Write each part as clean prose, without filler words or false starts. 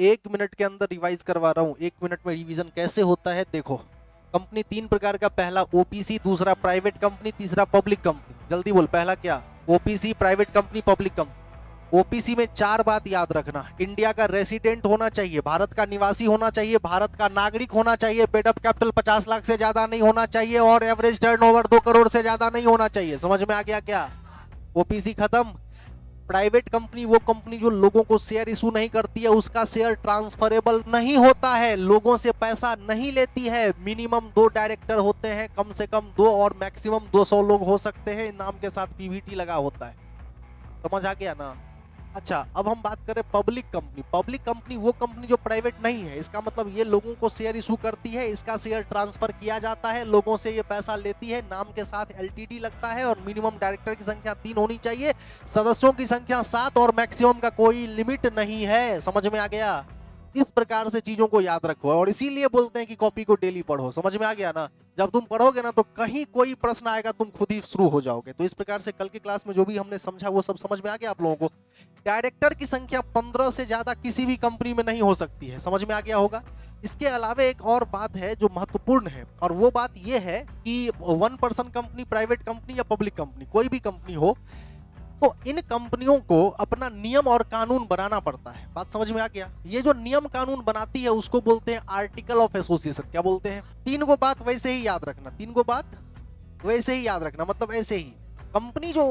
1 minute के अंदर revise करवा रहा हूँ। 1 मिनट में रिवीजन कैसे होता है देखो। कंपनी 3 प्रकार का, पहला ओपीसी, दूसरा प्राइवेट कंपनी, तीसरा पब्लिक कंपनी। जल्दी बोल, पहला क्या? OPC, private company, public company. OPC में 4 बात याद रखना। इंडिया का रेसिडेंट होना चाहिए, भारत का निवासी होना चाहिए, भारत का नागरिक होना चाहिए, पेड अप कैपिटल 50 लाख से ज्यादा नहीं होना चाहिए और एवरेज टर्नओवर 2 करोड़ से ज्यादा नहीं होना चाहिए। समझ में आ गया क्या? ओपीसी खत्म। प्राइवेट कंपनी वो कंपनी जो लोगों को शेयर इशू नहीं करती है, उसका शेयर ट्रांसफरेबल नहीं होता है, लोगों से पैसा नहीं लेती है, मिनिमम 2 डायरेक्टर होते हैं, कम से कम 2 और मैक्सिमम 200 लोग हो सकते हैं, नाम के साथ पीवीटी लगा होता है। समझ आ गया ना? अच्छा, अब हम बात करें पब्लिक कंपनी। पब्लिक कंपनी वो कंपनी जो प्राइवेट नहीं है, इसका मतलब ये लोगों को शेयर इशू करती है, इसका शेयर ट्रांसफर किया जाता है, लोगों से ये पैसा लेती है, नाम के साथ एलटीडी लगता है और मिनिमम डायरेक्टर की संख्या 3 होनी चाहिए, सदस्यों की संख्या 7 और मैक्सिमम का कोई लिमिट नहीं है। समझ में आ गया? इस प्रकार से चीजों को याद रखो और इसीलिए बोलते हैं कि कॉपी को डेली पढ़ो। समझ में आ गया ना? जब तुम पढ़ोगे ना तो कहीं कोई प्रश्न आएगा, तुम खुद ही शुरू हो जाओगे। तो इस प्रकार से कल की क्लास में जो भी हमने समझा वो सब समझ में आ गया आप लोगों को। डायरेक्टर की संख्या 15 से ज्यादा किसी भी कंपनी में नहीं हो सकती है। समझ में आ गया होगा? इसके अलावा एक और बात है जो महत्वपूर्ण है, और वो बात ये है कि 1 पर्सन कंपनी, प्राइवेट कंपनी या पब्लिक कंपनी, कोई भी कंपनी हो, तो इन कंपनियों को अपना नियम और कानून बनाना पड़ता है। बात समझ में आ गया? ये जो नियम कानून बनाती है उसको बोलते हैं आर्टिकल ऑफ एसोसिएशन। क्या बोलते हैं? 3 को बात वैसे ही याद रखना, 3 को बात वैसे ही याद रखना। मतलब ऐसे ही कंपनी जो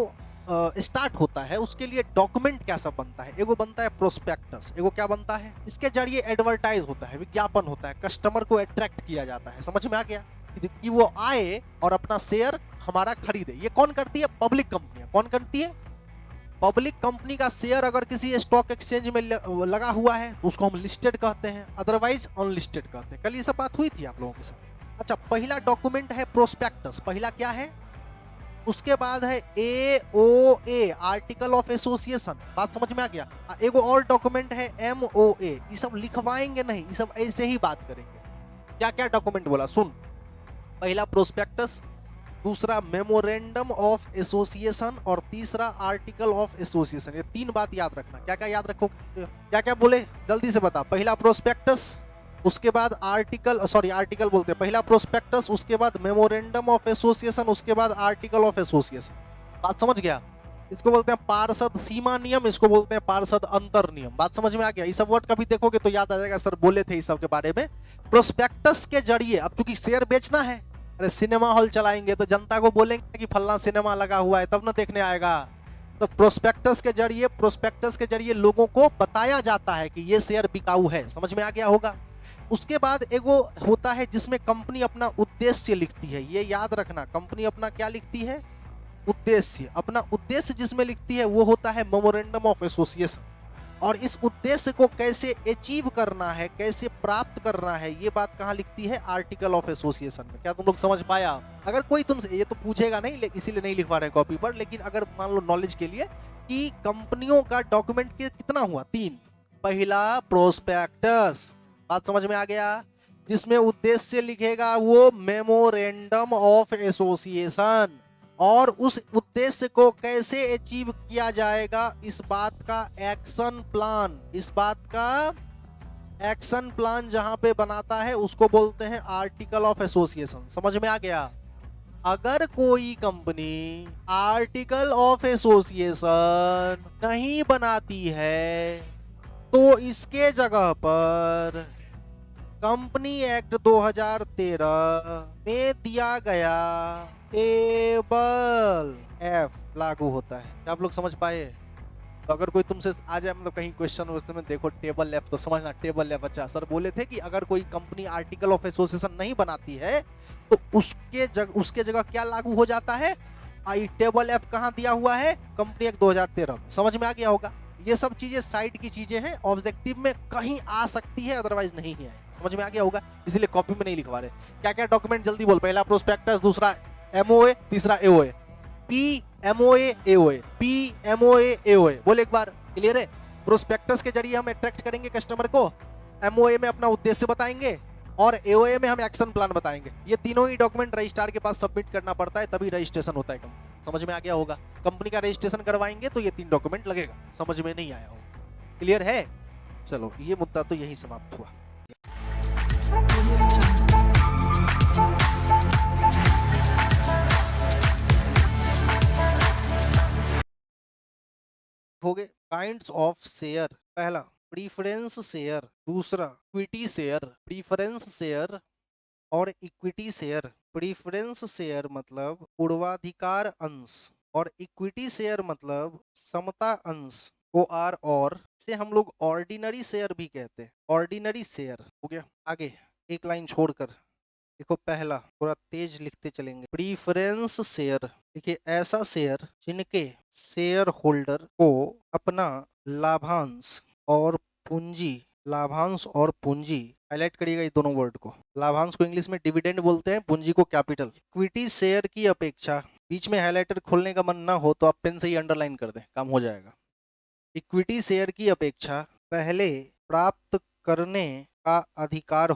स्टार्ट होता है उसके लिए डॉक्यूमेंट क्या सब बनता है? एगो बनता है प्रोस्पेक्टस, एगो क्या बनता है? इसके जरिए एडवर्टाइज होता है, विज्ञापन होता है, कस्टमर को अट्रैक्ट किया जाता है। समझ में आ गया? कि वो आए और अपना शेयर हमारा खरीदे। ये कौन करती है? पब्लिक कंपनियां। कौन करती है? पब्लिक कंपनी का शेयर अगर किसी स्टॉक एक्सचेंज में लगा हुआ है तो उसको हम लिस्टेड कहते हैं, अदरवाइज अनलिस्टेड कहते हैं। कल ये सब बात हुई थी आप लोगों के साथ। अच्छा, पहला डॉक्यूमेंट है प्रोस्पेक्टस। पहला क्या है? उसके बाद है एओए, आर्टिकल ऑफ एसोसिएशन। बात समझ में आ गया? एगो और डॉक्यूमेंट है एमओए। ये सब लिखवाएंगे नहीं, ये सब ऐसे ही बात करेंगे। क्या क्या डॉक्यूमेंट बोला सुन। पहला प्रोस्पेक्टस, दूसरा मेमोरेंडम ऑफ एसोसिएशन और तीसरा आर्टिकल ऑफ एसोसिएशन। ये 3 बात याद रखना। क्या क्या याद रखो? क्या क्या बोले जल्दी से बता। पहला प्रोस्पेक्टस, उसके बाद आर्टिकल बोलते हैं। पहला प्रोस्पेक्टस, उसके बाद मेमोरेंडम ऑफ एसोसिएशन, उसके बाद आर्टिकल ऑफ एसोसिएशन। बात समझ गया? इसको बोलते हैं पार्षद सीमा नियम, इसको बोलते हैं पार्षद अंतर नियम। बात समझ में आ गया? ये सब वर्ड कभी देखोगे तो याद आ जाएगा, सर बोले थे इस सब के बारे में। प्रोस्पेक्टस के जरिए, अब चूंकि शेयर बेचना है, अरे सिनेमा हॉल चलाएंगे तो जनता को बोलेंगे कि फलना सिनेमा लगा हुआ है, तब ना देखने आएगा। तो प्रोस्पेक्टस के जरिए लोगों को बताया जाता है कि ये शेयर बिकाऊ है। समझ में आ गया होगा? उसके बाद एक वो होता है जिसमें कंपनी अपना उद्देश्य लिखती है। ये याद रखना, कंपनी अपना क्या लिखती है? उद्देश्य। अपना उद्देश्य जिसमें लिखती है वो होता है मेमोरेंडम ऑफ एसोसिएशन। और इस उद्देश्य को कैसे अचीव करना है, कैसे प्राप्त करना है, ये बात कहाँ लिखती है? आर्टिकल ऑफ एसोसिएशन में। क्या तुम लोग समझ पाया? अगर कोई तुमसे, ये तो पूछेगा नहीं इसीलिए नहीं लिखवा रहे कॉपी पर, लेकिन अगर मान लो नॉलेज के लिए कि कंपनियों का डॉक्यूमेंट कितना हुआ? 3। पहला प्रोस्पेक्टस, बात समझ में आ गया? जिसमें उद्देश्य लिखेगा वो मेमोरेंडम ऑफ एसोसिएशन, और उस उद्देश्य को कैसे अचीव किया जाएगा, इस बात का एक्शन प्लान, इस बात का एक्शन प्लान जहां पे बनाता है उसको बोलते हैं आर्टिकल ऑफ एसोसिएशन। समझ में आ गया? अगर कोई कंपनी आर्टिकल ऑफ एसोसिएशन नहीं बनाती है तो इसके जगह पर कंपनी एक्ट 2013 में दिया गया टेबल एफ लागू होता है। क्या आप लोग समझ पाए? तो अगर कोई तुमसे आ जाए, मतलब कहीं क्वेश्चन में देखो टेबल एफ, तो समझना टेबल एफ। अच्छा, सर बोले थे कि अगर कोई कंपनी आर्टिकल ऑफ एसोसिएशन नहीं बनाती है तो उसके जगह क्या लागू हो जाता है? आई टेबल एफ कहाँ दिया हुआ है? कंपनी एक्ट 2013 में। समझ में आ गया होगा? ये सब चीजें साइड की चीजें हैं, ऑब्जेक्टिव में कहीं आ सकती है, अदरवाइज नहीं है। समझ में आ गया होगा? इसीलिए कॉपी में नहीं लिखवा रहे। क्या क्या डॉक्यूमेंट जल्दी बोल। पहला प्रोस्पेक्टस, दूसरा एमओए, तीसरा एओए। पीएमओए एओए, पीएमओए एओए बोल एक बार। क्लियर है? प्रोस्पेक्टस के जरिए हम अट्रैक्ट करेंगे कस्टमर को, एमओए में अपना उद्देश्य बताएंगे और एओए में हम एक्शन प्लान बताएंगे। ये तीनों ही डॉक्यूमेंट रजिस्ट्रार के पास सबमिट करना पड़ता है, तभी रजिस्ट्रेशन होता है कंपनी। समझ में आ गया होगा? कंपनी का रजिस्ट्रेशन करवाएंगे तो ये 3 डॉक्यूमेंट लगेगा। समझ में नहीं आया होगा? क्लियर है? चलो ये मुद्दा तो यही समाप्त हुआ। हो गए काइंड्स ऑफ शेयर। पहला प्रीफरेंस शेयर, दूसरा इक्विटी शेयर। प्रीफरेंस शेयर और इक्विटी शेयर। प्रीफरेंस शेयर मतलब पूर्वाधिकार अंश और इक्विटी शेयर मतलब समता अंश। ओ आर और से हम लोग ऑर्डिनरी शेयर भी कहते हैं। ऑर्डिनरी शेयर हो गया। आगे एक लाइन छोड़कर देखो, पहला थोड़ा तेज लिखते चलेंगे। प्रीफरेंस शेयर, देखिए ऐसा शेयर जिनके शेयर होल्डर को अपना लाभांश और पूंजी, लाभांश और पूंजी, हाईलाइट करिएगा ये दोनों वर्ड को। लाभांश को इंग्लिश में डिविडेंड बोलते हैं, पूंजी को कैपिटल। इक्विटी शेयर की अपेक्षा, बीच में हाईलाइटर खोलने का मन ना हो तो आप पेन से ही अंडरलाइन कर दें, काम हो जाएगा। इक्विटी शेयर की अपेक्षा पहले प्राप्त करने का अधिकार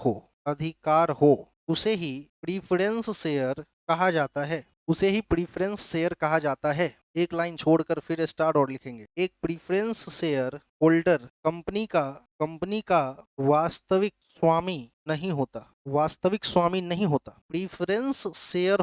हो उसे ही प्रीफरेंस शेयर कहा जाता है। उसे ही प्रीफरेंस शेयर कहा जाता है। एक लाइन छोड़कर फिर स्टार और लिखेंगे। एक प्रीफरेंस शेयर होल्डर कंपनी का वास्तविक स्वामी नहीं होता। वास्तविक स्वामी नहीं होता। प्रीफरेंस शेयर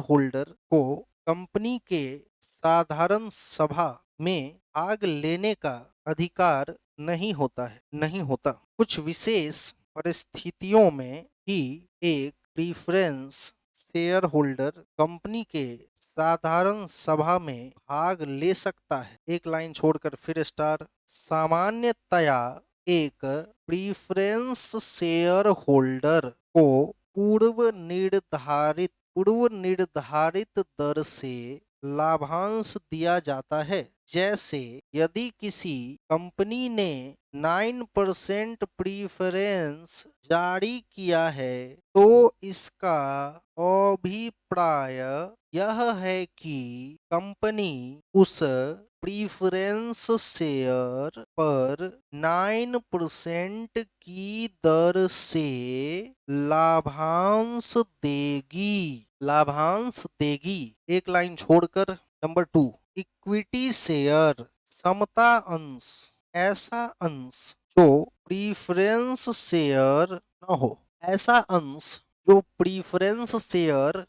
होल्डर को कंपनी के साधारण सभा में भाग लेने का अधिकार नहीं होता। कुछ विशेष परिस्थितियों में ही एक प्रीफरेंस शेयर होल्डर कंपनी के साधारण सभा में भाग ले सकता है। एक लाइन छोड़कर फिर स्टार। सामान्यतया एक प्रीफरेंस शेयर होल्डर को पूर्व निर्धारित दर से लाभांश दिया जाता है। जैसे यदि किसी कंपनी ने 9% प्रीफरेंस जारी किया है तो इसका अभिप्राय यह है कि कंपनी उस प्रीफरेंस शेयर पर 9% की दर से लाभांश देगी। एक लाइन छोड़कर नंबर 2, इक्विटी शेयर समता अंश, ऐसा अंश जो प्रीफरेंस शेयर न हो। ऐसा अंश जो प्रीफरेंस शेयर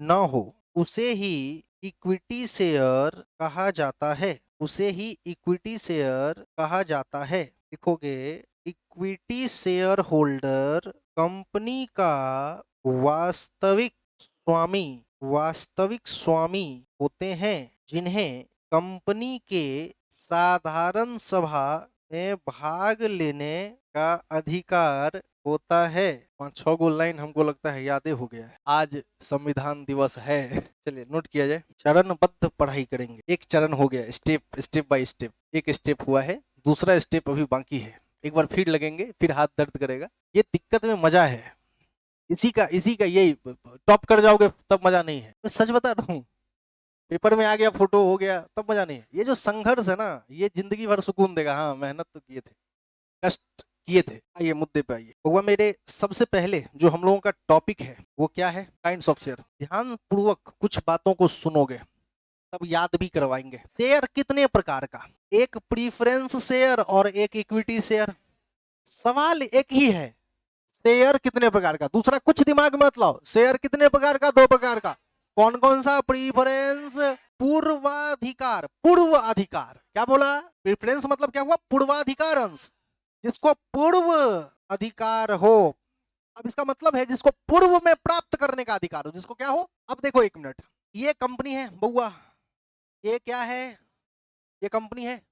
न हो उसे ही इक्विटी शेयर कहा जाता है। उसे ही इक्विटी शेयर कहा जाता है। लिखोगे, इक्विटी शेयर होल्डर कंपनी का वास्तविक स्वामी होते हैं, जिन्हें कंपनी के साधारण सभा में भाग लेने का अधिकार होता है। 5-6 गो लाइन हमको लगता है यादें हो गया है। आज संविधान दिवस है। चलिए नोट किया जाए। चरणबद्ध पढ़ाई करेंगे। एक चरण हो गया, स्टेप बाय स्टेप। एक स्टेप हुआ है, दूसरा स्टेप अभी बाकी है। एक बार फिर लगेंगे, फिर हाथ दर्द करेगा। ये दिक्कत में मजा है। इसी का यही, टॉप कर जाओगे तब मजा नहीं है। मैं सच बता रहा हूँ, पेपर में आ गया, फोटो हो गया, तब मजा नहीं है। ये जो संघर्ष है ना, ये जिंदगी भर सुकून देगा। हाँ, मेहनत तो किए थे, कष्ट किए थे। आइए मुद्दे पे आइए। हुआ मेरे सबसे पहले जो हम लोगों का टॉपिक है वो क्या है? Kinds of share. ध्यान पूर्वक कुछ बातों को सुनोगे तब याद भी करवाएंगे। शेयर कितने प्रकार का? एक प्रीफरेंस शेयर और एक इक्विटी शेयर। सवाल एक ही है, शेयर कितने प्रकार का। दूसरा कुछ दिमाग में मत लाओ। शेयर कितने प्रकार का? 2 प्रकार का। कौन कौन सा? प्रीफरेंस, पूर्व अधिकार। क्या बोला? प्रीफरेंस मतलब क्या हुआ? पूर्वाधिकार अंश, जिसको पूर्व अधिकार हो। अब इसका मतलब है जिसको पूर्व में प्राप्त करने का अधिकार हो। जिसको क्या हो? अब देखो 1 मिनट, ये कंपनी है बउआ, ये क्या है? ये कंपनी है।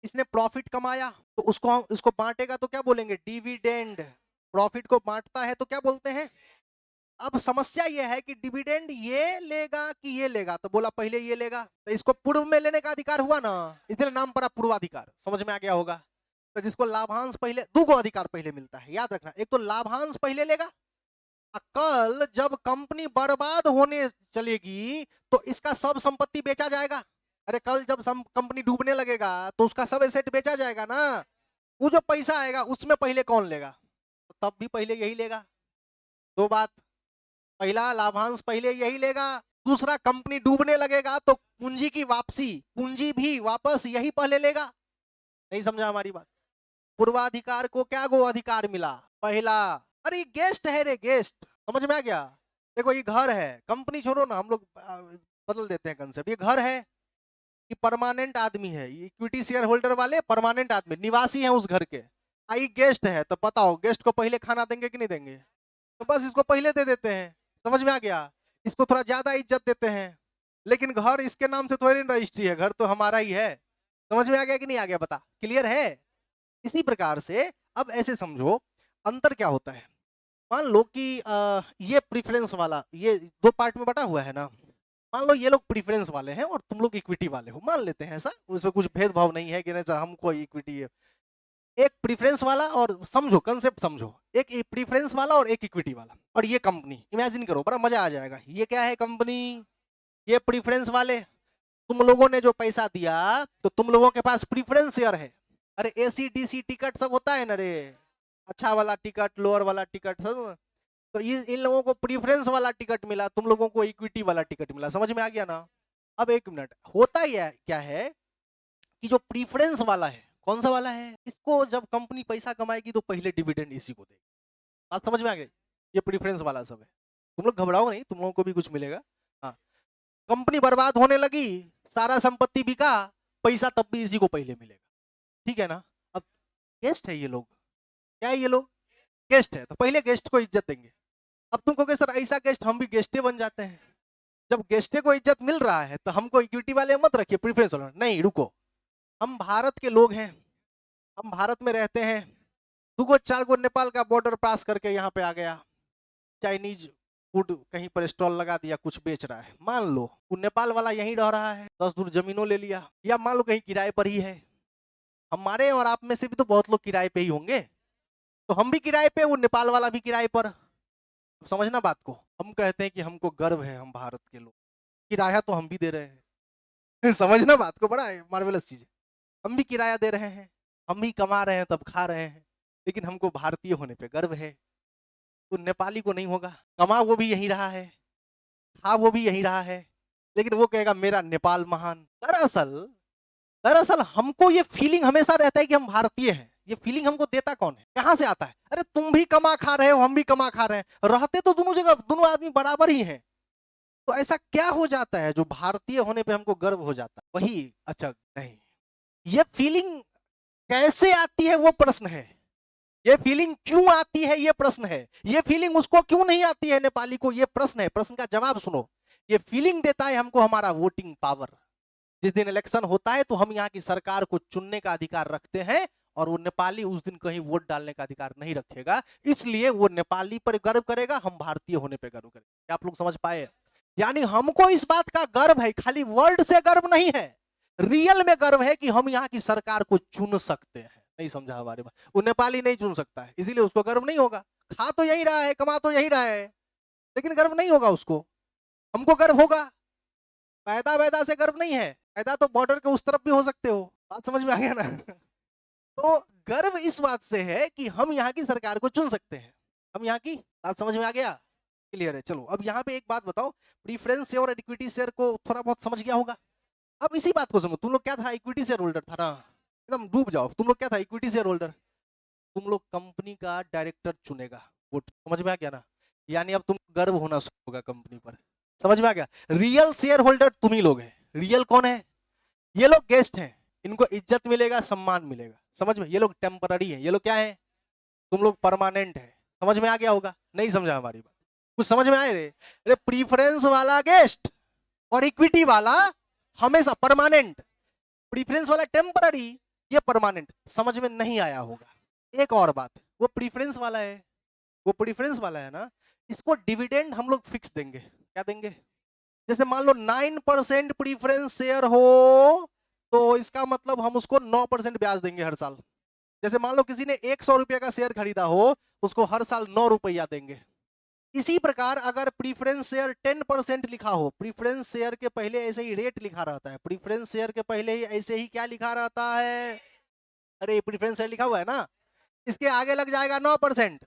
इसने प्रॉफिट कमाया तो उसको बांटेगा तो क्या बोलेंगे? डिविडेंड। प्रॉफिट को बांटता है तो क्या बोलते हैं? अब समस्या यह है कि डिविडेंड ये लेगा कि ये लेगा, तो बोला पहले ये लेगा, तो इसको पूर्व में लेने का अधिकार हुआ ना, इसलिए नाम पड़ा पूर्वाधिकार। समझ में आ गया होगा। तो जिसको लाभांश पहले, 2 अधिकार पहले मिलता है, याद रखना। एक तो लाभांश पहले लेगा, कल जब कंपनी बर्बाद होने चलेगी तो इसका सब संपत्ति बेचा जाएगा। अरे कल जब कंपनी डूबने लगेगा तो उसका सब एसेट बेचा जाएगा ना। वो जो पैसा आएगा उसमें पहले कौन लेगा? तो तब भी पहले यही लेगा। 2 बात, पहला लाभांश पहले यही लेगा, दूसरा कंपनी डूबने लगेगा तो पूंजी की वापसी, पूंजी भी वापस यही पहले लेगा। नहीं समझा हमारी बात? पूर्वाधिकार को क्या गो अधिकार मिला? पहला। अरे गेस्ट है रे, गेस्ट, समझ में आ गया? देखो ये घर है, कंपनी छोड़ो ना, हम लोग बदल देते हैं कंसेप्ट। ये घर है, ये परमानेंट आदमी है, ये इक्विटी शेयर होल्डर वाले परमानेंट आदमी निवासी हैं उस घर के। आई गेस्ट है, तो बताओ गेस्ट को पहले खाना देंगे कि नहीं देंगे? तो बस इसको पहले दे देते हैं, समझ में आ गया? इसको थोड़ा ज्यादा इज्जत देते हैं। लेकिन घर इसके नाम से थोड़ी रजिस्ट्री है, घर तो हमारा ही है। समझ में आ गया कि नहीं आ गया? बता, क्लियर है? इसी प्रकार से अब ऐसे समझो, अंतर क्या होता है। मान लो कि ये प्रीफरेंस वाला, ये दो पार्ट में बटा हुआ है ना। मान लो ये लोग प्रीफरेंस वाले हैं और तुम लोग इक्विटी वाले हो, मान लेते हैं ऐसा, उसमें कुछ भेदभाव नहीं है कि नहीं सर हमको इक्विटी है। एक प्रीफरेंस वाला और समझो कंसेप्ट समझो, एक प्रीफरेंस वाला और एक इक्विटी वाला, और ये कंपनी इमेजिन करो, बड़ा मजा आ जाएगा। ये क्या है? कंपनी। ये प्रीफरेंस वाले, तुम लोगों ने जो पैसा दिया तो तुम लोगों के पास प्रीफरेंस शेयर है। अरे एसी डीसी टिकट सब होता है ना रे, अच्छा वाला टिकट, लोअर वाला टिकट सब। तो ये इन लोगों को प्रीफरेंस वाला टिकट मिला, तुम लोगों को इक्विटी वाला टिकट मिला। समझ में आ गया ना? अब एक मिनट, होता ही है क्या है कि जो प्रीफरेंस वाला है, कौन सा वाला है, इसको जब कंपनी पैसा कमाएगी तो पहले डिविडेंड इसी को देगी। बात समझ में आ गई? ये प्रीफरेंस वाला सब है। तुम लोग घबराओ नहीं, तुम लोगों को भी कुछ मिलेगा। हाँ, कंपनी बर्बाद होने लगी, सारा संपत्ति बिका, पैसा तब भी इसी को पहले मिलेगा। ठीक है ना? अब गेस्ट है ये लोग, क्या है ये लोग? गेस्ट है, तो पहले गेस्ट को इज्जत देंगे। अब तुम कहोगे सर ऐसा गेस्ट, हम भी गेस्टे बन जाते हैं। जब गेस्टे को इज्जत मिल रहा है तो हमको इक्विटी वाले मत रखिए, प्रीफरेंस वाले नहीं। रुको, हम भारत के लोग हैं, हम भारत में रहते हैं। दो चार गो नेपाल का बॉर्डर पास करके यहाँ पे आ गया, चाइनीज फूड कहीं पर स्टॉल लगा दिया, कुछ बेच रहा है। मान लो वो नेपाल वाला यहीं रह रहा है, 10 दूर जमीनों ले लिया, या मान लो कहीं किराए पर ही है। हमारे और आप में से भी तो बहुत लोग किराए पे ही होंगे, तो हम भी किराए पे, वो नेपाल वाला भी किराए पर। समझना बात को। हम कहते हैं कि हमको गर्व है, हम भारत के लोग, किराया तो हम भी दे रहे हैं। समझना बात को, बड़ा मार्वेलस चीज है। हम भी किराया दे रहे हैं, हम भी कमा रहे हैं तब खा रहे हैं, लेकिन हमको भारतीय होने पे गर्व है। तो नेपाली को नहीं होगा, कमा वो भी यही रहा है, खा वो भी यही रहा है, लेकिन वो कहेगा मेरा नेपाल महान। दरअसल दरअसल हमको ये फीलिंग हमेशा रहता है कि हम भारतीय हैं। ये फीलिंग हमको देता कौन है, कहां से आता है? अरे तुम भी कमा खा रहे हो, हम भी कमा खा रहे हैं, रहते तो दोनों जगह दोनों आदमी बराबर ही हैं। तो ऐसा क्या हो जाता है जो भारतीय होने पे हमको गर्व हो जाता है? वही, अच्छा नहीं, ये फीलिंग कैसे आती है वो प्रश्न है। ये फीलिंग क्यों आती है ये प्रश्न है। ये फीलिंग उसको क्यों नहीं आती है नेपाली को, ये प्रश्न है। प्रश्न का जवाब सुनो। ये फीलिंग देता है हमको हमारा वोटिंग पावर। जिस दिन इलेक्शन होता है तो हम यहाँ की सरकार को चुनने का अधिकार रखते हैं, और वो नेपाली उस दिन कहीं वोट डालने का अधिकार नहीं रखेगा। इसलिए वो नेपाली पर गर्व करेगा, हम भारतीय होने पर गर्व करेंगे। क्या आप लोग समझ पाए? यानी हमको इस बात का गर्व है, खाली वर्ड से गर्व नहीं है, रियल में गर्व है कि हम यहाँ की सरकार को चुन सकते हैं। नहीं समझा हमारे बात? वो नेपाली नहीं चुन सकता है, इसीलिए उसको गर्व नहीं होगा। खा तो यही रहा है, कमा तो यही रहा है, लेकिन गर्व नहीं होगा उसको। हमको गर्व होगा। पैदा वैदा से गर्व नहीं है, पैदा तो बॉर्डर के उस तरफ भी हो सकते हो। बात समझ में आ गया ना? तो गर्व इस बात से है कि हम यहाँ की सरकार को चुन सकते हैं। हम यहाँ की बात समझ में आ गया? क्लियर है? चलो अब यहाँ पे एक बात बताओ, प्रीफरेंस शेयर और इक्विटी शेयर को थोड़ा बहुत समझ गया होगा। अब इसी बात को सुनो, तुम लोग क्या था? इक्विटी शेयर होल्डर था ना, एकदम डूब जाओ। तुम लोग क्या था? Equity share holder. तुम लोग कंपनी का डायरेक्टर चुनेगा, वोट। समझ में आ गया ना? यानी अब तुम गर्व होना शुरू होगा कंपनी पर। समझ में आ गया? रियल शेयर होल्डर तुम ही लोग हैं। रियल कौन है? ये लोग गेस्ट हैं, इनको इज्जत मिलेगा, सम्मान मिलेगा। समझ में? ये लोग टेम्पररी है, ये लोग क्या है? तुम लोग परमानेंट है। समझ में आ गया होगा? नहीं समझा हमारी बात? कुछ समझ में आए रे? अरे प्रीफरेंस वाला गेस्ट और इक्विटी वाला हमेशा परमानेंट, प्रीफरेंस वाला टेम्पररी, ये परमानेंट। समझ में नहीं आया होगा? एक और बात, वो प्रीफरेंस वाला है, वो प्रीफरेंस वाला है ना, इसको डिविडेंड हम लोग फिक्स देंगे। क्या देंगे? जैसे मान लो 9% प्रीफरेंस शेयर हो, तो इसका मतलब हम उसको 9% ब्याज देंगे हर साल। जैसे मान लो किसी ने 100 रुपये का शेयर खरीदा हो, उसको हर साल 9 रुपया देंगे। इसी प्रकार अगर प्रीफरेंस शेयर 10% लिखा हो, प्रीफरेंस शेयर के पहले ऐसे ही रेट लिखा रहता है, प्रीफरेंस शेयर के पहले ही ऐसे ही क्या लिखा रहता है? अरे प्रीफरेंस शेयर लिखा हुआ है ना, इसके आगे लग जाएगा 9%,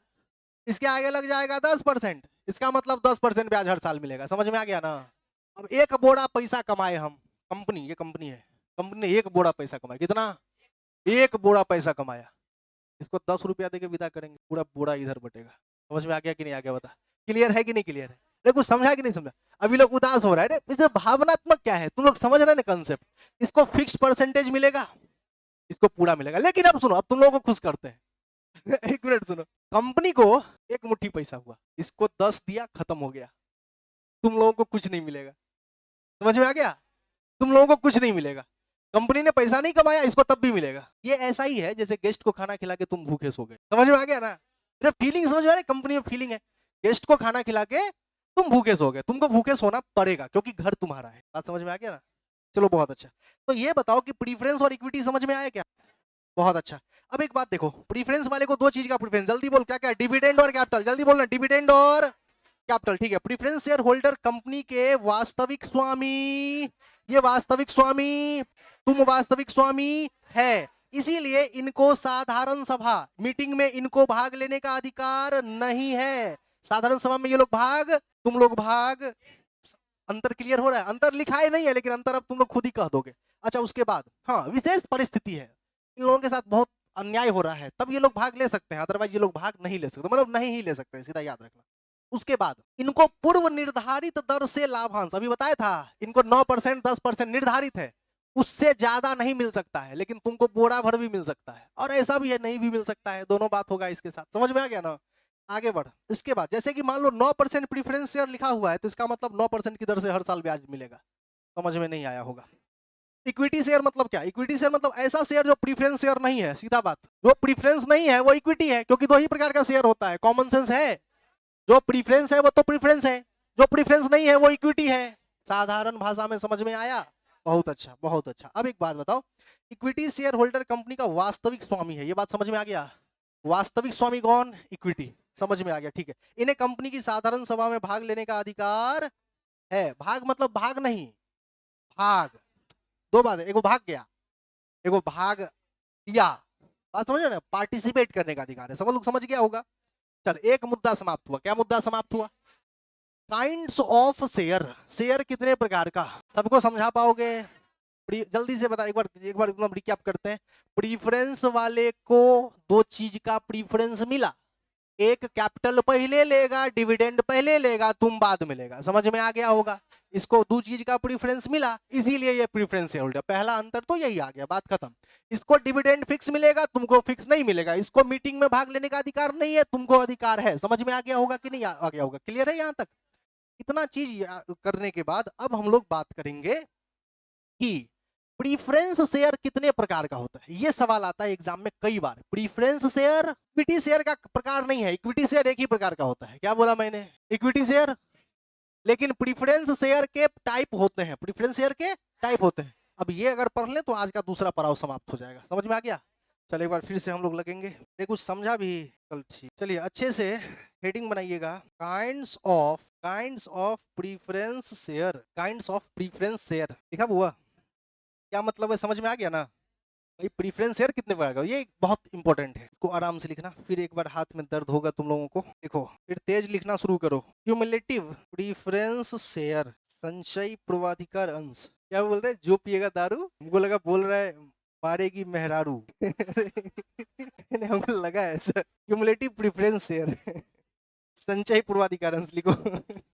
इसके आगे लग जाएगा 10%, इसका मतलब 10% ब्याज हर साल मिलेगा। समझ में आ गया ना? अब एक बोरा पैसा कमाए हम, कंपनी, ये कंपनी है, कंपनी ने एक बोरा पैसा कमाया, कितना? एक बोरा पैसा कमाया, इसको 10 रुपया देके विदा करेंगे, पूरा बोरा इधर बटेगा। समझ में आ गया कि नहीं आ गया बता? क्लियर है कि नहीं क्लियर है? अरे कुछ समझा कि नहीं समझा? अभी लोग उदास हो रहा है। अरे इसे भावनात्मक क्या है, तुम लोग समझ रहे हैं ना कंसेप्ट? इसको फिक्स्ड परसेंटेज मिलेगा, इसको पूरा मिलेगा। लेकिन अब सुनो, अब तुम लोगों को खुश करते हैं। एक मिनट सुनो, कंपनी को एक मुट्ठी पैसा हुआ, इसको 10 दिया, खत्म हो गया, तुम लोगों को कुछ नहीं मिलेगा। समझ में आ गया? तुम लोगों को कुछ नहीं मिलेगा। कंपनी ने पैसा नहीं कमाया, इसको तब भी मिलेगा। ये ऐसा ही है जैसे गेस्ट को खाना खिला के तुम भूखे सो गए। समझ में आ गया ना? फीलिंग समझ में आ रही? कंपनी में फीलिंग है, गेस्ट को खाना खिला के तुम भूखे सो गए, तुमको भूखे सोना पड़ेगा क्योंकि घर तुम्हारा है। बात समझ में आ गया ना? चलो बहुत अच्छा। तो ये बताओ कि प्रीफरेंस और इक्विटी समझ में आया क्या? बहुत अच्छा। अब एक बात देखो, प्रीफरेंस वाले को दो चीज का प्रीफरेंस, जल्दी बोल क्या क्या? डिविडेंड और कैपिटल, जल्दी बोलना, डिविडेंड और कैपिटल। ठीक है, प्रीफरेंस शेयर होल्डर कंपनी के वास्तविक स्वामी, ये वास्तविक स्वामी, तुम वास्तविक स्वामी है, इसीलिए इनको साधारण सभा मीटिंग में इनको भाग लेने का अधिकार नहीं है। साधारण सभा में ये लोग भाग, तुम लोग भाग। अंतर क्लियर हो रहा है? अंतर लिखाए नहीं है लेकिन अंतर अब तुम लोग खुद ही कह दोगे। अच्छा, उसके बाद हाँ, विशेष परिस्थिति है, इन लोगों के साथ बहुत अन्याय हो रहा है, तब ये लोग भाग ले सकते हैं, अदरवाइज ये लोग भाग नहीं ले सकते, मतलब नहीं ही ले सकते, सीधा याद रखना। उसके बाद इनको पूर्व निर्धारित दर से लाभांश, अभी बताया था इनको 9% 10% निर्धारित है, उससे ज्यादा नहीं मिल सकता है, लेकिन तुमको बोरा भर भी मिल सकता है, और ऐसा भी है नहीं भी मिल सकता है, दोनों बात होगा इसके साथ। समझ में आ गया ना? आगे बढ़। इसके बाद जैसे कि मान लो 9% प्रीफरेंस शेयर लिखा हुआ है, तो इसका मतलब 9% की दर से हर साल ब्याज मिलेगा। समझ में नहीं आया होगा? इक्विटी शेयर मतलब क्या? इक्विटी शेयर मतलब ऐसा शेयर जो प्रीफरेंस शेयर नहीं है, सीधा बात, जो प्रीफरेंस नहीं है वो इक्विटी है, क्योंकि दो ही प्रकार का शेयर होता है, कॉमन सेंस है। जो प्रीफरेंस है वो तो प्रीफरेंस है, जो प्रीफरेंस नहीं है वो इक्विटी है। साधारण भाषा में समझ में आया? बहुत अच्छा, बहुत अच्छा। अब एक बात बताओ, इक्विटी शेयर होल्डर कंपनी का वास्तविक स्वामी है, ये बात समझ में आ गया? वास्तविक स्वामी कौन? इक्विटी। समझ में आ गया? ठीक है, इन्हें कंपनी की साधारण सभा में भाग लेने का अधिकार है। भाग मतलब भाग नहीं, भाग दो बात है, एगो भाग गया, एगो भाग दिया। बात समझ रहे ना? पार्टिसिपेट करने का अधिकार है। सब लोग समझ गया होगा? चल, एक मुद्दा समाप्त हुआ। क्या मुद्दा समाप्त हुआ? काइंड्स ऑफ शेयर, शेयर कितने प्रकार का, सबको समझा पाओगे? जल्दी से बता, एक बार एकदम रिकैप करते हैं। प्रीफरेंस वाले को दो चीज का प्रीफरेंस मिला, एक कैपिटल पहले लेगा, डिविडेंड पहले लेगा, तुम बाद में लेगा। समझ में आ गया होगा? इसको दो चीज का प्रीफरेंस मिला, इसीलिए ये प्रीफरेंस शेयर होल्डर। पहला अंतर तो यही आ गया, बात खत्म। इसको डिविडेंड फिक्स मिलेगा, तुमको फिक्स नहीं मिलेगा। इसको मीटिंग में भाग लेने का अधिकार नहीं है, तुमको अधिकार है। समझ में आ गया होगा कि नहीं आ गया होगा? क्लियर है यहाँ तक? इतना चीज करने के बाद अब हम लोग बात करेंगे कि प्रीफरेंस शेयर कितने प्रकार का होता है। ये सवाल आता है एग्जाम में कई बार। प्रीफरेंस शेयर इक्विटी शेयर का प्रकार नहीं है, इक्विटी शेयर एक ही प्रकार का होता है। क्या बोला मैंने? Equity share. लेकिन प्रीफरेंस शेयर के टाइप होते हैं, प्रीफरेंस शेयर के टाइप होते हैं। अब ये अगर पढ़ ले तो आज का दूसरा पड़ाव समाप्त हो जाएगा। समझ में आ गया? चल एक बार फिर से हम लोग लगेंगे। ये कुछ समझा भी? चल ठीक, चलिए अच्छे से हेडिंग बनाइएगा। Kinds of preference share, kinds of preference share लिखा हुआ, क्या मतलब है? समझ में आ गया ना भाई? प्रीफरेंस शेयर कितने प्रकार का, ये बहुत इंपॉर्टेंट है, इसको आराम से लिखना। फिर एक बार हाथ में दर्द होगा तुम लोगों को, देखो फिर तेज लिखना शुरू करो। क्यूमुलेटिव प्रीफरेंस शेयर, संचयी पूर्वाधिकार अंश। क्या बोल रहे? जो पिएगा दारू, हमको लगा बोल रहा है मारेगी मेहरारू। हमको लगा ऐसा। क्यूमुलेटिव प्रीफरेंस शेयर, संचयी पूर्वाधिकार अंश लिखो।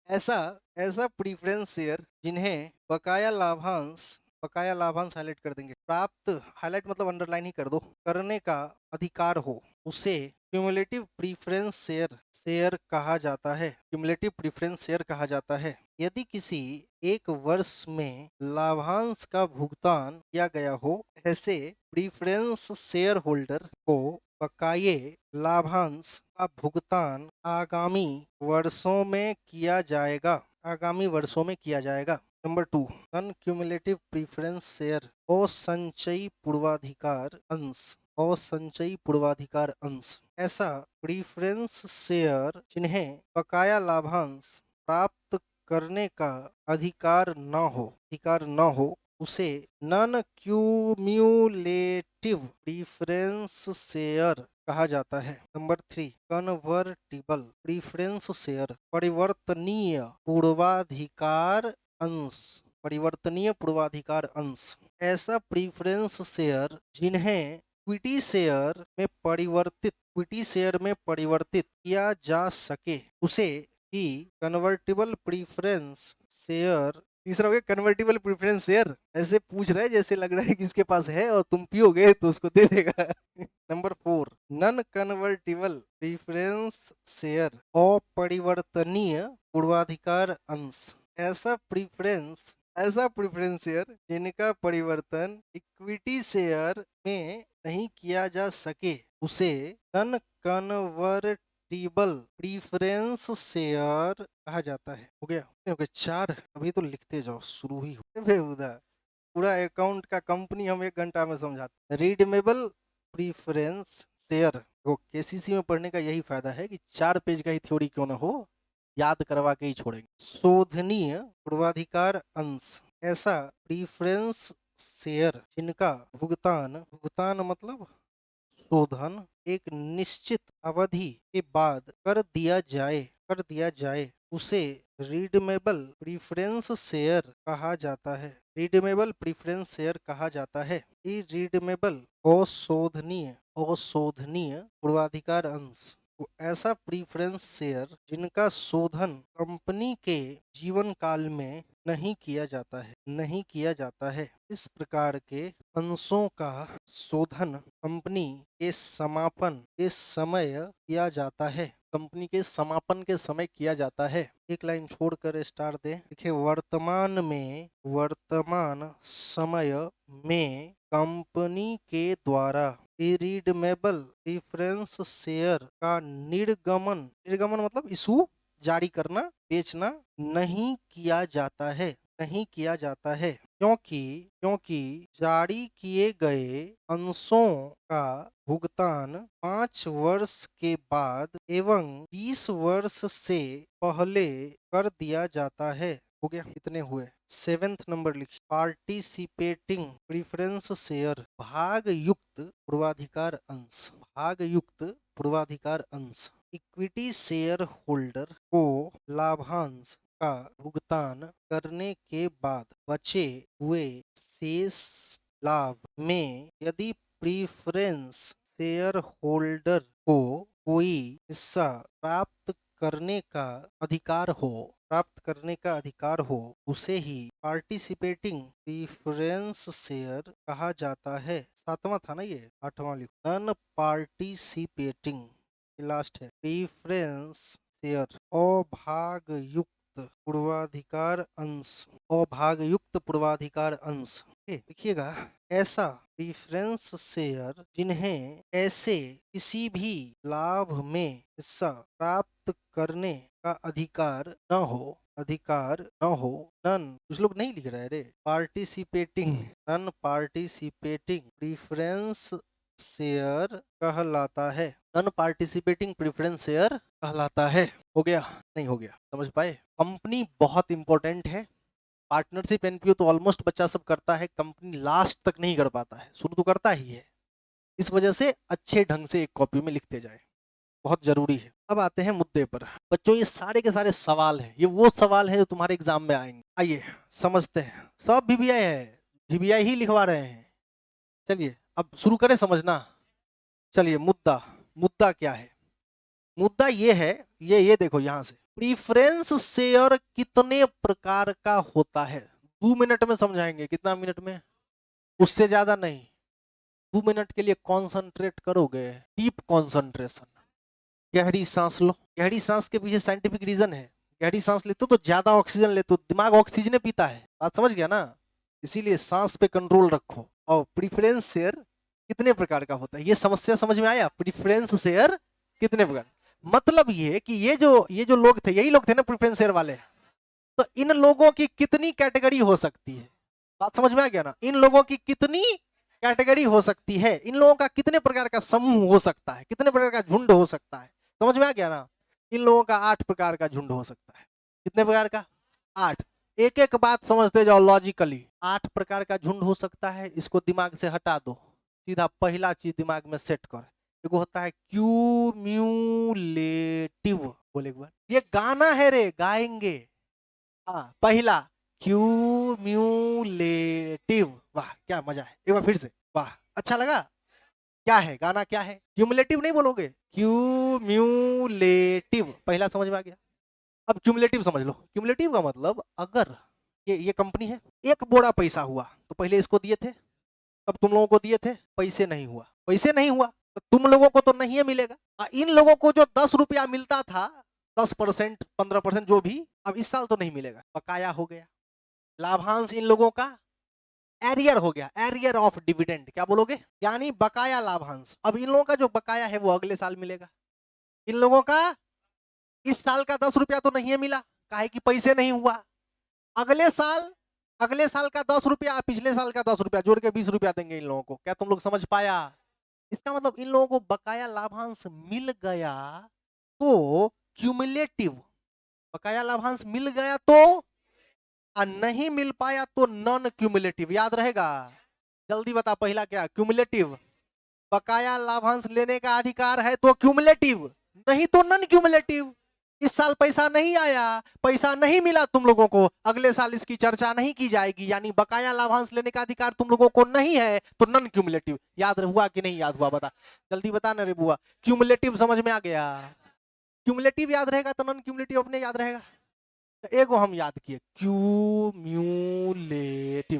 ऐसा ऐसा प्रीफरेंस शेयर जिन्हें बकाया लाभांश हाईलाइट कर देंगे, प्राप्त, हाईलाइट मतलब अंडरलाइन ही कर दो, करने का अधिकार हो, उसे क्यूमुलेटिव प्रीफरेंस शेयर कहा जाता है। क्यूमुलेटिव प्रीफरेंस शेयर कहा जाता है यदि किसी एक वर्ष में लाभांश का भुगतान किया गया हो। ऐसे प्रीफरेंस शेयर होल्डर को बकाये लाभांश का भुगतान आगामी वर्षों में किया जाएगा, आगामी वर्षों में किया जाएगा। Number 2, non cumulative preference share, असंचयी पूर्वाधिकार अंश, असंचयी पूर्वाधिकार अंश। ऐसा प्रीफरेंस शेयर जिन्हें बकाया लाभांश प्राप्त करने का अधिकार न हो, उसे नॉन क्यूम्यूलेटिव प्रीफरेंस शेयर कहा जाता है। नंबर 3, कन्वर्टिबल प्रीफरेंस शेयर, परिवर्तनीय पूर्वाधिकार अंश, परिवर्तनीय पूर्वाधिकार अंश। ऐसा प्रीफरेंस शेयर जिन्हें इक्विटी शेयर में परिवर्तित किया जा सके उसे ही कन्वर्टिबल प्रीफरेंस शेयर। तीसरा हो गया कन्वर्टिबल प्रीफरेंस शेयर। ऐसे पूछ रहे हैं जैसे लग रहा है कि इसके पास है और तुम पियोगे तो उसको दे देगा। Number 4, non convertible preference share, अपरिवर्तनीय पूर्वाधिकार अंश। ऐसा प्रेफरेंस शेयर जिनका परिवर्तन इक्विटी शेयर में नहीं किया जा सके उसे नन कन्वर्टिबल प्रीफरेंस शेयर कहा जाता है। हो गया? हो गया 4। अभी तो लिखते जाओ, शुरू ही हो बेहुदा। पूरा अकाउंट का कंपनी हम 1 घंटा में समझाते। रीडमेबल प्रीफरेंस शेयर को केसीसी में पढ़ने का यही फायदा है कि 4 पेज का ही थ्योरी क्यों ना हो, याद करवा के ही छोड़ेंगे। शोधनीय पूर्वाधिकार अंश, ऐसा प्रीफरेंस शेयर जिनका भुगतान मतलब शोधन एक निश्चित अवधि के बाद कर दिया जाए उसे रीडमेबल प्रीफरेंस शेयर कहा जाता है। रीडमेबल प्रीफरेंस शेयर कहा जाता है। इरीडमेबल अशोधनीय पूर्वाधिकार अंश को ऐसा प्रीफरेंस शेयर जिनका शोधन कंपनी के जीवन काल में नहीं किया जाता है। इस प्रकार के अंशों का शोधन कंपनी के समापन के समय किया जाता है। कंपनी के समापन के समय किया जाता है। एक लाइन छोड़कर स्टार दे। देखिए, वर्तमान समय में कंपनी के द्वारा इरीडमेबल प्रीफरेंस शेयर का निर्गमन मतलब इशू, जारी करना, बेचना नहीं किया जाता है क्योंकि जारी किए गए अंशों का भुगतान 5 वर्ष के बाद एवं 20 वर्ष से पहले कर दिया जाता है। हो गया? कितने हुए? 7th नंबर लिखिए। पार्टिसिपेटिंग प्रीफरेंस शेयर, भाग युक्त पूर्वाधिकार अंश। इक्विटी शेयर होल्डर को लाभांश का भुगतान करने के बाद बचे हुए शेष लाभ में यदि प्रीफरेंस शेयर होल्डर को कोई हिस्सा प्राप्त करने का अधिकार हो उसे ही पार्टिसिपेटिंग प्रीफरेंस शेयर कहा जाता है। 7वां था ना ये, 8वां लिखो। नॉन पार्टिसिपेटिंग, लास्ट है, प्रीफरेंस शेयर अभागयुक्त पूर्वाधिकार अंश। देखिएगा, ऐसा प्रीफरेंस शेयर जिन्हें ऐसे किसी भी लाभ में हिस्सा प्राप्त करने का अधिकार न हो नन, कुछ लोग नहीं लिख रहे रे, नन पार्टिसिपेटिंग प्रीफरेंस शेयर कहलाता है। नन पार्टिसिपेटिंग प्रेफरेंस शेयर कहलाता है। हो गया? नहीं हो गया? समझ पाए? कंपनी बहुत इंपॉर्टेंट है। पार्टनरशिप एनपीओ तो ऑलमोस्ट बच्चा सब करता है, कंपनी लास्ट तक नहीं कर पाता है, शुरू तो करता ही है। इस वजह से अच्छे ढंग से एक कॉपी में लिखते जाए, बहुत जरूरी है। अब आते हैं मुद्दे पर। बच्चों, ये सारे के सारे सवाल हैं, ये वो सवाल है जो तुम्हारे एग्जाम में आएंगे। आइए समझते हैं। सब वीवीआई है, वीवीआई ही लिखवा रहे हैं। चलिए अब शुरू करें समझना। चलिए, मुद्दा क्या है? मुद्दा ये है, ये देखो यहां से, प्रीफरेंस शेयर कितने प्रकार का होता है? 2 मिनट में समझाएंगे। कितना मिनट में? उससे ज्यादा नहीं। 2 मिनट के लिए कॉन्सेंट्रेट करोगे, डीप कॉन्सेंट्रेशन। गहरी सांस लो। गहरी सांस के पीछे साइंटिफिक रीजन है। गहरी सांस लेते हो तो ज्यादा ऑक्सीजन लेते हो, दिमाग ऑक्सीजन पीता है। बात समझ गया ना? इसीलिए सांस पे कंट्रोल रखो। और प्रीफरेंस शेयर कितने प्रकार का होता है, ये समस्या समझ में आया? प्रीफरेंस शेयर कितने प्रकार, मतलब ये कि ये जो लोग थे, यही लोग थे ना प्रेफरेंस शेयर वाले। तो इन लोगों की कितनी कैटेगरी हो सकती है? बात समझ में आ गया ना? इन लोगों की कितनी कैटेगरी हो सकती है, इन लोगों का कितने प्रकार का समूह हो सकता है, कितने प्रकार का झुंड हो सकता है? समझ में आ गया ना? इन लोगों का 8 प्रकार का झुंड हो सकता है। कितने प्रकार का? 8। एक एक बात समझते जाओ लॉजिकली। 8 प्रकार का झुंड हो सकता है, इसको दिमाग से हटा दो, सीधा पहला चीज दिमाग में सेट कर। एगो होता है क्यूम्यूलेटिव। बोले एक बार, ये गाना है रे, गाएंगे। हाँ, पहला क्यूम्यूलेटिव। वाह क्या मजा है, एक बार फिर से। वाह, अच्छा लगा? क्या है गाना, क्या है? क्यूमुलेटिव नहीं बोलोगे, क्यूम्यूलेटिव, पहला समझ में आ गया। अब क्यूमुलेटिव समझ लो। क्यूमुलेटिव का मतलब, अगर ये कंपनी है, एक बोरा पैसा हुआ तो पहले इसको दिए थे, तब तुम लोगों को दिए थे, पैसे नहीं हुआ, पैसे नहीं हुआ तो तुम लोगों को तो नहीं मिलेगा। इन लोगों को जो 10 रुपया मिलता था, 10%, 15% जो भी, अब इस साल तो नहीं मिलेगा, बकाया हो गया। लाभांश इन लोगों का एरियर हो गया, एरियर ऑफ डिविडेंड, क्या बोलोगे, यानी बकाया लाभांश। अब इन लोगों का जो बकाया है वो अगले साल मिलेगा। इन लोगों का इस साल का 10 रुपया तो नहीं मिला, काहे कि पैसे नहीं हुआ। अगले साल, अगले साल का 10 रुपया, पिछले साल का 10 रुपया जोड़ के 20 रुपया देंगे इन लोगों को। क्या तुम लोग समझ पाया? इसका मतलब इन लोगों को बकाया लाभांश मिल गया तो क्यूमुलेटिव, बकाया लाभांश मिल गया तो, और नहीं मिल पाया तो नॉन क्यूमुलेटिव। याद रहेगा? जल्दी बता, पहला क्या? क्यूमुलेटिव। बकाया लाभांश लेने का अधिकार है तो क्यूमुलेटिव, नहीं तो नॉन क्यूमुलेटिव। इस साल पैसा नहीं आया, पैसा नहीं मिला तुम लोगों को, अगले साल इसकी चर्चा नहीं की जाएगी, यानी बकाया लाभांश लेने का अधिकार तुम लोगों को नहीं है, तो नॉन क्यूमुलेटिव। याद हुआ कि नहीं याद हुआ? बता, जल्दी बता ना रे बुआ। क्यूमुलेटिव समझ में आ गया? क्यूमुलेटिव याद रहेगा तो नॉन क्यूमुलेटिव अपने याद रहेगा। तो एगो हम याद किए, क्यूम्यूलेटिव,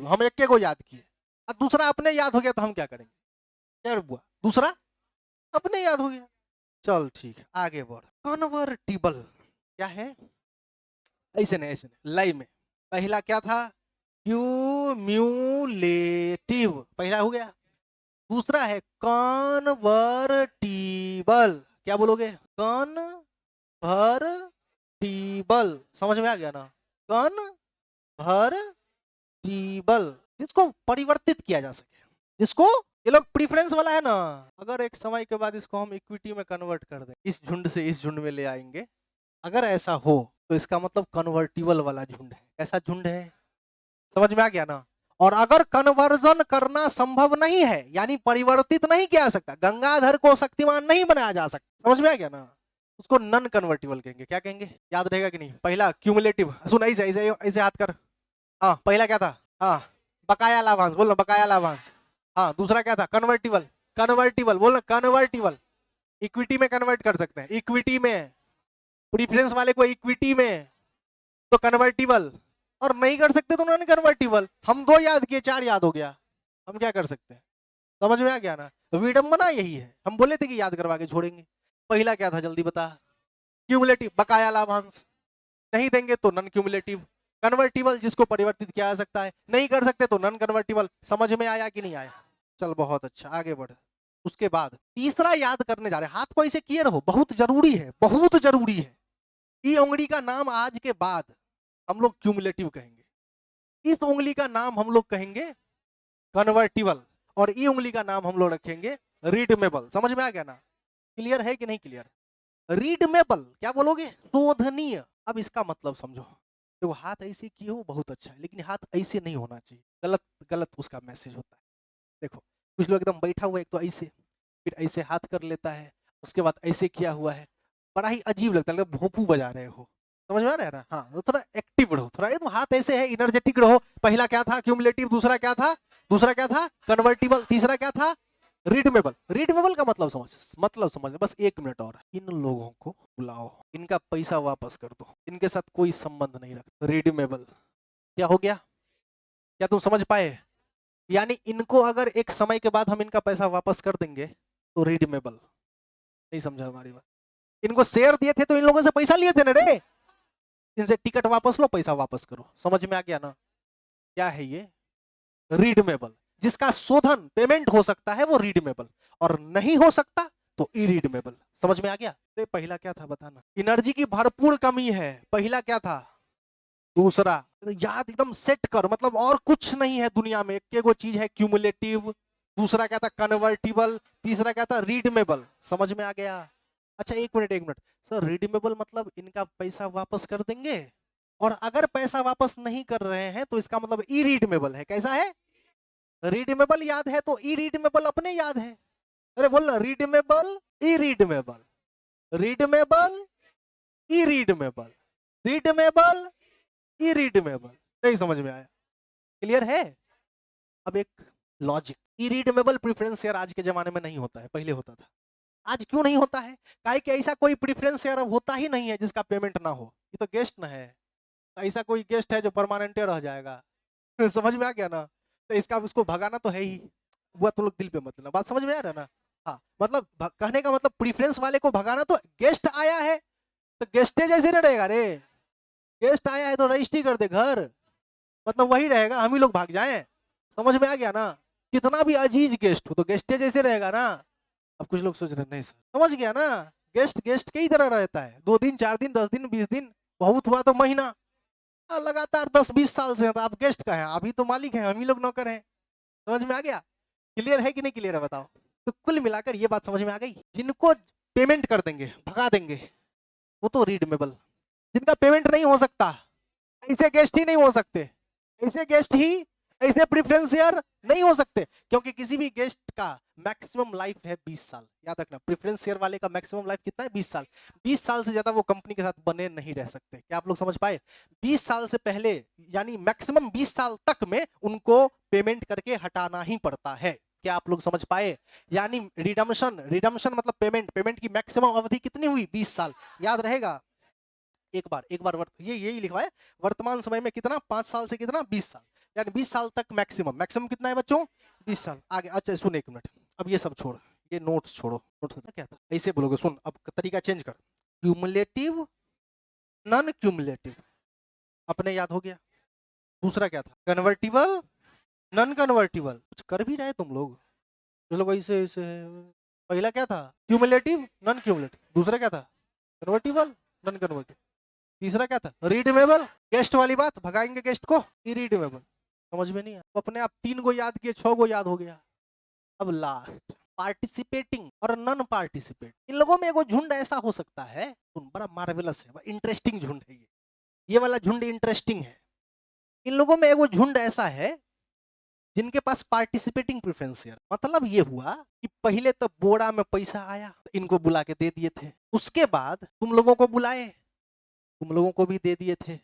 हम एक को याद किए, और दूसरा अपने याद हो गया तो हम क्या करेंगे? क्या बुआ, दूसरा अपने याद हो गया, चल ठीक है आगे बढ़। कन्वर्टिबल क्या है? ऐसे नहीं, ऐसे नहीं, लाइव में। पहला क्या था? क्यूम्यूलेटिव, पहला हो गया। दूसरा है कन्वर्टिबल, क्या बोलोगे? कन्वर्टिबल, समझ में आ गया ना? कन्वर्टिबल, जिसको परिवर्तित किया जा सके, जिसको, ये लोग प्रीफरेंस वाला है ना, अगर एक समय के बाद इसको हम इक्विटी में कन्वर्ट कर दें, इस झुंड से इस झुंड में ले आएंगे, अगर ऐसा हो तो इसका मतलब कन्वर्टिबल वाला झुंड है। ऐसा झुंड है, समझ में आ गया ना? और अगर कन्वर्जन करना संभव नहीं है, यानी परिवर्तित नहीं किया जा सकता, गंगाधर को शक्तिमान नहीं बनाया जा सकता, समझ में आ गया ना? उसको नॉन कन्वर्टिबल कहेंगे। क्या कहेंगे? याद रहेगा कि नहीं? पहला क्यूमुलेटिव, सुन ऐसे ऐसे ऐसे हाथ कर। हाँ, पहला क्या था? हाँ, बकाया लाभांश, बोलना बकाया लाभांश। हाँ, दूसरा क्या था? कन्वर्टिबल, कन्वर्टिबल बोलना, कन्वर्टिबल। इक्विटी में कन्वर्ट कर सकते हैं, इक्विटी में, प्रीफरेंस वाले को इक्विटी में, तो कन्वर्टिबल, और नहीं कर सकते तो नॉन कन्वर्टिबल। हम 2 याद किए, 4 याद हो गया, हम क्या कर सकते हैं? समझ में आ गया ना? विडंबना यही है, हम बोले थे कि याद करवा के छोड़ेंगे। पहला क्या था जल्दी बता? क्यूमुलेटिव, बकाया लाभांश, नहीं देंगे तो नॉन क्यूमुलेटिव। कन्वर्टिबल, जिसको परिवर्तित किया जा सकता है, नहीं कर सकते तो नॉन कन्वर्टिबल। समझ में आया कि नहीं आया? चल बहुत अच्छा, आगे बढ़। उसके बाद तीसरा याद करने जा रहे हैं, हाथ को ऐसे किए रहो, बहुत जरूरी है, बहुत जरूरी है। ई उंगली का नाम आज के बाद हम लोग क्यूमुलेटिव कहेंगे, इस उंगली का नाम हम लोग कहेंगे कन्वर्टिबल, और ई उंगली का नाम हम लोग रखेंगे रीडमेबल। समझ में आ गया ना? क्लियर है कि नहीं क्लियर? रीडमेबल क्या बोलोगे? शोधनीय। अब इसका मतलब समझो, देखो हाथ ऐसे किए हो बहुत अच्छा है, लेकिन हाथ ऐसे नहीं होना चाहिए, गलत गलत उसका मैसेज होता है। देखो कुछ लोग एकदम बैठा हुआ है, एक तो ऐसे, फिर ऐसे हाथ कर लेता है, उसके बाद ऐसे किया हुआ है, बड़ा ही अजीब लगता है, लगता है भोंपू बजा रहे हो। समझ में आ रहा है ना? हाँ, तो थोड़ा एक्टिव रहो, थोड़ा एकदम हाथ ऐसे है, इनर्जेटिक रहो। पहला क्या था? क्यूमुलेटिव। दूसरा क्या था? दूसरा क्या था? कन्वर्टिबल। तीसरा क्या था? रीडमेबल। रीडमेबल का मतलब समझ, मतलब समझ, बस 1 मिनट और। इन लोगों को बुलाओ, इनका पैसा वापस कर दो, इनके साथ कोई संबंध नहीं रख। रीडमेबल क्या हो गया? क्या तुम समझ पाए? यानी इनको अगर एक समय के बाद हम इनका पैसा वापस कर देंगे तो रीडमेबल। नहीं समझा हमारी बात? इनको शेयर दिए थे तो इन लोगों से पैसा लिए थे ना रे, इनसे टिकट वापस लो, पैसा वापस करो। समझ में आ गया ना? क्या है ये? रीडमेबल। जिसका शोधन, पेमेंट हो सकता है वो रीडमेबल, और नहीं हो सकता तो इरीडमेबल। समझ में आ गया? अरे पहला क्या था बताना? एनर्जी की भरपूर कमी है, पहला क्या था? दूसरा, याद एकदम सेट कर, मतलब और कुछ नहीं है दुनिया में, एक वो चीज है क्यूमुलेटिव। दूसरा क्या था? कन्वर्टिबल। तीसरा क्या था? रीडमेबल। समझ में आ गया? अच्छा 1 मिनट, 1 मिनट सर, रीडमेबल मतलब इनका पैसा वापस कर देंगे, और अगर पैसा वापस नहीं कर रहे हैं तो इसका मतलब इरीडमेबल है। कैसा है? रीडमेबल याद है तो इरीडमेबल अपने याद है। अरे बोल ना, रीडमेबल, इरीडमेबल, रीडमेबल, इरीडमेबल, रीडमेबल, इरीडमेबल। नहीं समझ में आया? क्लियर है? अब एक लॉजिक, इरिडमेबल प्रेफरेंस शेयर आज के जमाने में नहीं होता है, पहले होता था। आज क्यों नहीं होता है? काहे कि ऐसा कोई प्रेफरेंस शेयर अब होता ही नहीं है जिसका पेमेंट ना हो। ये तो गेस्ट ना है, ऐसा कोई गेस्ट है जो परमानेंट रह जाएगा। समझ में आ गया ना? तो इसका उसको भगाना तो है ही, वो तो लोग दिल पे मत लेना, बात समझ में आ रहा है ना? हाँ, मतलब कहने का मतलब प्रेफरेंस वाले को भगाना, तो गेस्ट आया है तो गेस्टे जैसे ना रहेगा रे। गेस्ट आया है तो रजिस्ट्री कर दे घर, मतलब वही रहेगा, हम ही लोग भाग जाएं। समझ में आ गया ना? कितना भी अजीज गेस्ट हो तो गेस्टे जैसे रहेगा ना। अब कुछ लोग सोच रहे हैं नहीं सर, समझ गया ना? गेस्ट गेस्ट कई तरह रहता है, 2 दिन 4 दिन 10 दिन 20 दिन, बहुत हुआ तो महीना। लगातार 10-20 साल से हैं, तो आप गेस्ट का है, अभी तो मालिक हैं, हम ही लोग नौकर हैं। समझ में आ गया? क्लियर है कि नहीं क्लियर है बताओ? तो कुल मिलाकर ये बात समझ में आ गई, जिनको पेमेंट कर देंगे भगा देंगे वो तो रीडमेबल, जिनका पेमेंट नहीं हो सकता ऐसे गेस्ट ही नहीं हो सकते, ऐसे गेस्ट ही, ऐसे प्रेफरेंस शेयर नहीं हो सकते, क्योंकि किसी भी गेस्ट का मैक्सिमम लाइफ है 20 साल। याद रखना, प्रेफरेंस शेयर वाले का मैक्सिमम लाइफ कितना है? 20 साल। 20 साल से ज्यादा वो कंपनी के साथ बने नहीं रह सकते। क्या आप लोग समझ पाए? 20 साल से पहले, यानी मैक्सिमम 20 साल तक में उनको पेमेंट करके हटाना ही पड़ता है। क्या आप लोग समझ पाए? यानी रिडम्शन, रिडम्शन मतलब पेमेंट, पेमेंट की मैक्सिमम अवधि कितनी हुई? 20 साल। याद रहेगा? एक बार ये यही लिखवा है, वर्तमान समय में कितना? 5 साल से कितना? 20 साल, यानी 20 साल तक मैक्सिमम। मैक्सिमम कितना है बच्चों? 20 साल। आगे अच्छा सुन एक मिनट, अब ये सब छोड़, ये नोट्स छोड़ो। नोट्स क्या था? ऐसे बोलोगे, सुन अब तरीका चेंज कर। क्यूमुलेटिव, नॉन क्यूमुलेटिव, अपने याद हो गया। दूसरा क्या था? Convertible, non convertible. कुछ कर भी रहे तुम लोग, चलो ऐसे ऐसे है। पहला क्या था? Cumulative, non cumulative. दूसरा क्या था? Convertible, non convertible. तीसरा क्या था? रीडमेबल। गेस्ट वाली बात, भगाएंगे गेस्ट को, इरीडमेबल। समझ में नहीं आया? अपने आप 3 गो याद किए, 6 गो याद हो गया। अब लास्ट पार्टिसिपेटिंग और नॉन पार्टिसिपेट, इन लोगों में एगो झुंड ऐसा हो सकता है, बड़ा मार्वेलस है, इंटरेस्टिंग झुंड है ये वाला झुंड इंटरेस्टिंग है। इन लोगों में एगो झुंड ऐसा है जिनके पास पार्टिसिपेटिंग प्रेफरेंस शेयर, मतलब ये हुआ कि पहले तो बोरा में पैसा आया तो इनको बुला के दे दिए थे, उसके बाद तुम लोगों को बुलाए, तुम लोगों को भी दे दिए थे।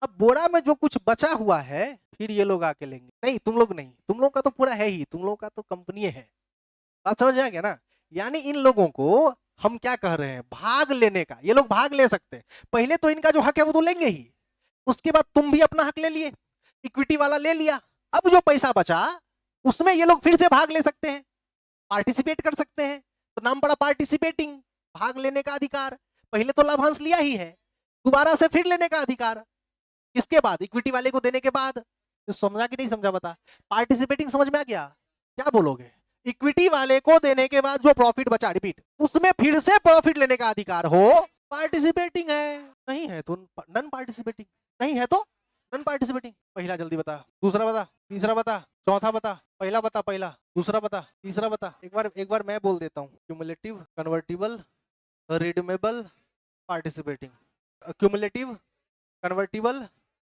अब बोरा में जो कुछ बचा हुआ है फिर ये लोग आके लेंगे। नहीं तुम लोग नहीं, तुम लोग का तो पूरा है ही, तुम लोग का तो कंपनी है। बात समझ आ गया ना? यानी इन लोगों को हम क्या कह रहे हैं? भाग लेने का। ये लोग भाग ले सकते हैं, पहले तो इनका जो हक है वो तो लेंगे ही, उसके बाद तुम भी अपना हक ले लिए, इक्विटी वाला ले लिया, अब जो पैसा बचा उसमें ये लोग फिर से भाग ले सकते हैं, पार्टिसिपेट कर सकते हैं। तो नाम पड़ा पार्टिसिपेटिंग, भाग लेने का अधिकार। पहले तो लाभांश लिया ही है, दोबारा से फिर लेने का अधिकार, इसके बाद इक्विटी वाले को देने के बाद। तो समझा कि नहीं समझा बता? पार्टिसिपेटिंग समझ में आ गया? क्या बोलोगे? इक्विटी वाले को देने के बाद जो प्रॉफिट बचा, रिपीट, उसमें फिर से प्रॉफिट लेने का अधिकार हो, पार्टिसिपेटिंग है। नहीं है तो नॉन पार्टिसिपेटिंग, नहीं है तो नॉन पार्टिसिपेटिंग। पहला जल्दी बता, दूसरा बता, तीसरा बता, चौथा बता। पहला बता, पहला, दूसरा बता, तीसरा बता। एक बार मैं बोल देता हूँ, cumulative, convertible, redeemable, participating. Cumulative, convertible,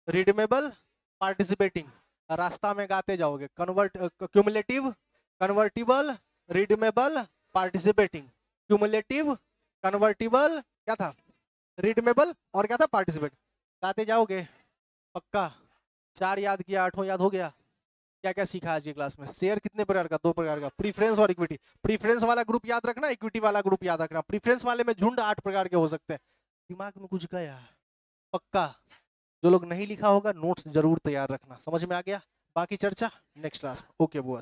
redeemable, participating. रास्ता में गाते जाओगे, cumulative, convertible, redeemable, participating. Cumulative, convertible, क्या था? रिडीमेबल, और क्या था? पार्टिसिपेट। गाते जाओगे पक्का। 4 याद किया, 8वां याद हो गया। क्या क्या सीखा आज की क्लास में? शेयर कितने प्रकार का? 2 प्रकार का, प्रीफरेंस और इक्विटी। प्रीफरेंस वाला ग्रुप याद रखना, इक्विटी वाला ग्रुप याद रखना। प्रीफरेंस वाले में झुंड 8 प्रकार के हो सकते हैं। दिमाग में कुछ गया पक्का? जो लोग नहीं लिखा होगा नोट्स जरूर तैयार रखना। समझ में आ गया? बाकी चर्चा नेक्स्ट क्लास। ओके बुआ।